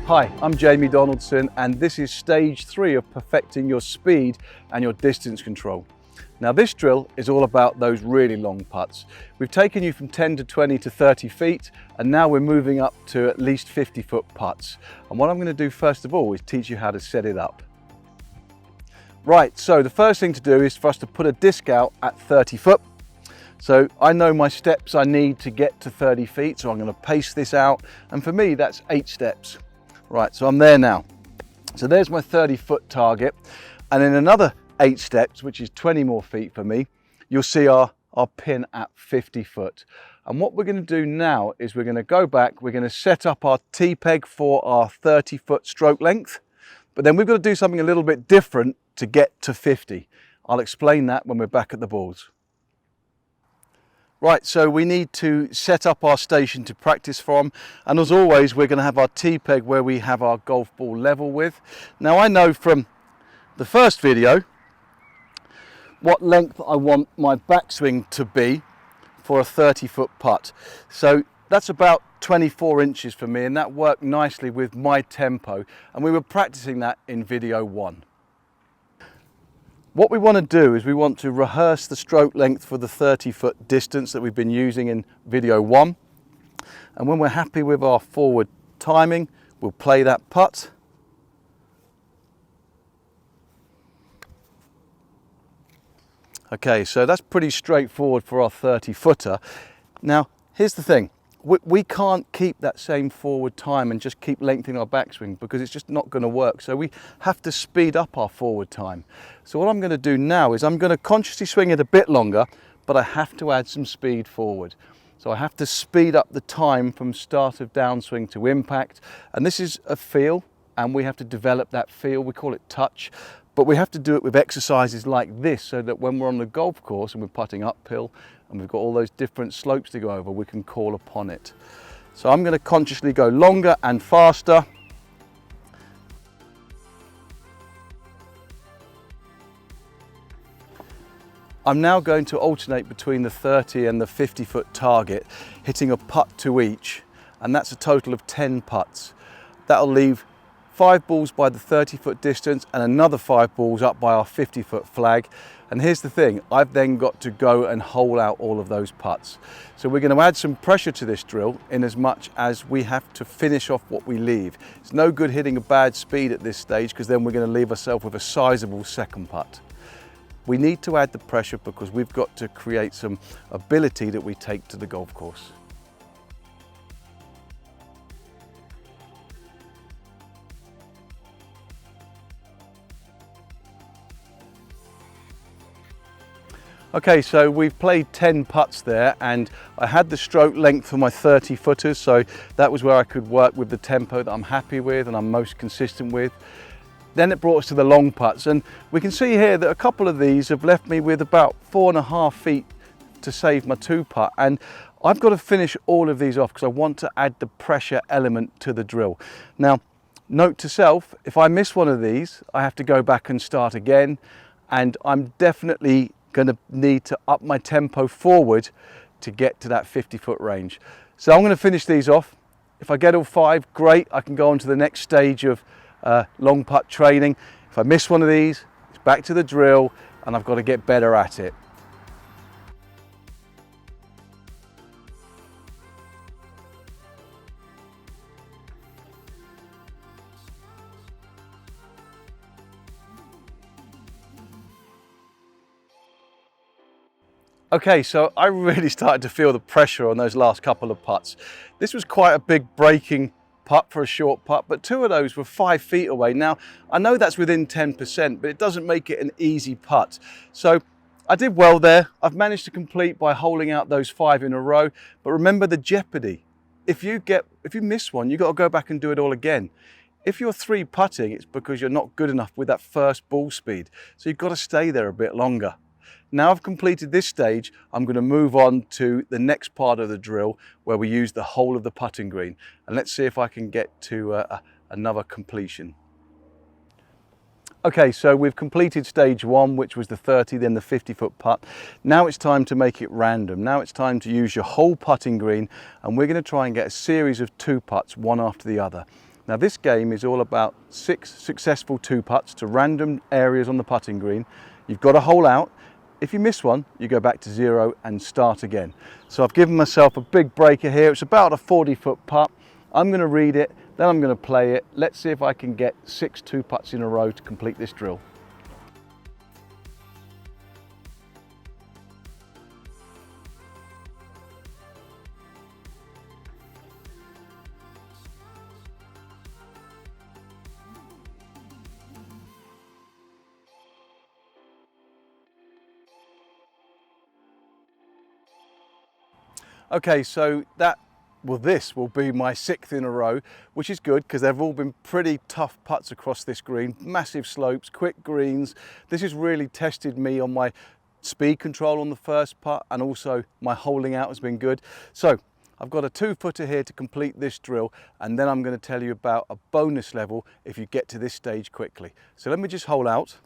Hi, I'm Jamie Donaldson, and this is stage 3 of perfecting your speed and your distance control. Now this drill is all about those really long putts. We've taken you from 10 to 20 to 30 feet, and now we're moving up to at least 50-foot putts. And what I'm going to do first of all is teach you how to set it up. Right, so the first thing to do is for us to put a disc out at 30 foot. So I know my steps I need to get to 30 feet, so I'm going to pace this out, and for me that's 8 steps. Right, so I'm there now. So there's my 30-foot target, and in another 8 steps, which is 20 more feet for me, you'll see our pin at 50 foot. And what we're going to do now is we're going to go back, we're going to set up our T-peg for our 30-foot stroke length, but then we've got to do something a little bit different to get to 50. I'll explain that when we're back at the balls. Right, so we need to set up our station to practice from, and as always we're going to have our T-peg where we have our golf ball level with. Now I know from the first video what length I want my backswing to be for a 30-foot putt. So that's about 24 inches for me, and that worked nicely with my tempo, and we were practicing that in video 1. What we want to do is we want to rehearse the stroke length for the 30-foot distance that we've been using in video 1. And when we're happy with our forward timing, we'll play that putt. Okay, so that's pretty straightforward for our 30-footer. Now, here's the thing. We can't keep that same forward time and just keep lengthening our backswing because it's just not going to work. So we have to speed up our forward time. So what I'm going to do now is I'm going to consciously swing it a bit longer, but I have to add some speed forward. So I have to speed up the time from start of downswing to impact. And this is a feel, and we have to develop that feel. We call it touch. But we have to do it with exercises like this so that when we're on the golf course and we're putting uphill and we've got all those different slopes to go over, we can call upon it. So I'm going to consciously go longer and faster. I'm now going to alternate between the 30 and the 50-foot target, hitting a putt to each, and that's a total of 10 putts. That'll leave 5 balls by the 30-foot distance and another 5 balls up by our 50-foot flag. And here's the thing, I've then got to go and hole out all of those putts. So we're going to add some pressure to this drill in as much as we have to finish off what we leave. It's no good hitting a bad speed at this stage because then we're going to leave ourselves with a sizable second putt. We need to add the pressure because we've got to create some ability that we take to the golf course. Okay, so we've played 10 putts there, and I had the stroke length for my 30-footers, so that was where I could work with the tempo that I'm happy with and I'm most consistent with. Then it brought us to the long putts, and we can see here that a couple of these have left me with about 4.5 feet to save my 2-putt, and I've got to finish all of these off because I want to add the pressure element to the drill. Now, note to self, if I miss one of these, I have to go back and start again, and I'm definitely going to need to up my tempo forward to get to that 50-foot range. So I'm going to finish these off. If I get all 5, great, I can go on to the next stage of long putt training. If I miss one of these, it's back to the drill and I've got to get better at it. Okay, so I really started to feel the pressure on those last couple of putts. This was quite a big breaking putt for a short putt, but 2 of those were 5 feet away. Now, I know that's within 10%, but it doesn't make it an easy putt. So I did well there. I've managed to complete by holing out those 5 in a row, but remember the jeopardy. If you miss one, you've got to go back and do it all again. If you're 3 putting, it's because you're not good enough with that first ball speed. So you've got to stay there a bit longer. Now I've completed this stage, I'm going to move on to the next part of the drill where we use the whole of the putting green. And let's see if I can get to another completion. Okay, so we've completed stage 1, which was the 30, then the 50-foot putt. Now it's time to make it random. Now it's time to use your whole putting green, and we're going to try and get a series of 2 putts, one after the other. Now this game is all about 6 successful 2-putts to random areas on the putting green. You've got a hole out. If you miss one, you go back to 0 and start again. So I've given myself a big breaker here. It's about a 40-foot putt. I'm going to read it, then I'm going to play it. Let's see if I can get 6 2-putts in a row to complete this drill. Okay, so this will be my 6th in a row, which is good because they've all been pretty tough putts across this green, massive slopes, quick greens. This has really tested me on my speed control on the first putt, and also my holing out has been good. So I've got a 2-footer here to complete this drill, and then I'm going to tell you about a bonus level if you get to this stage quickly. So let me just hole out.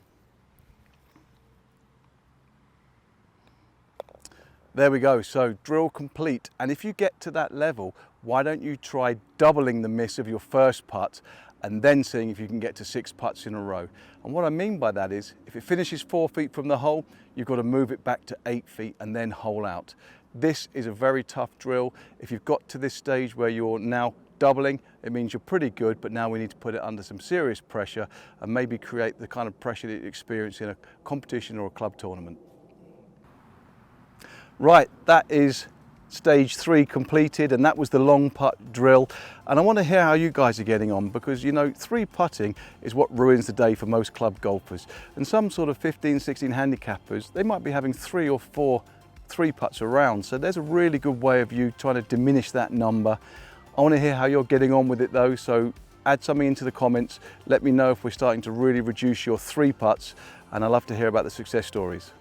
There we go, so drill complete. And if you get to that level, why don't you try doubling the miss of your first putt and then seeing if you can get to 6 putts in a row. And what I mean by that is, if it finishes 4 feet from the hole, you've got to move it back to 8 feet and then hole out. This is a very tough drill. If you've got to this stage where you're now doubling, it means you're pretty good, but now we need to put it under some serious pressure and maybe create the kind of pressure that you experience in a competition or a club tournament. Right, that is stage 3 completed, and that was the long putt drill. And I want to hear how you guys are getting on, because you know, 3 putting is what ruins the day for most club golfers. And some sort of 15, 16 handicappers, they might be having 3 or 4 3-putts around. So there's a really good way of you trying to diminish that number. I want to hear how you're getting on with it though, so add something into the comments. Let me know if we're starting to really reduce your 3-putts, and I love to hear about the success stories.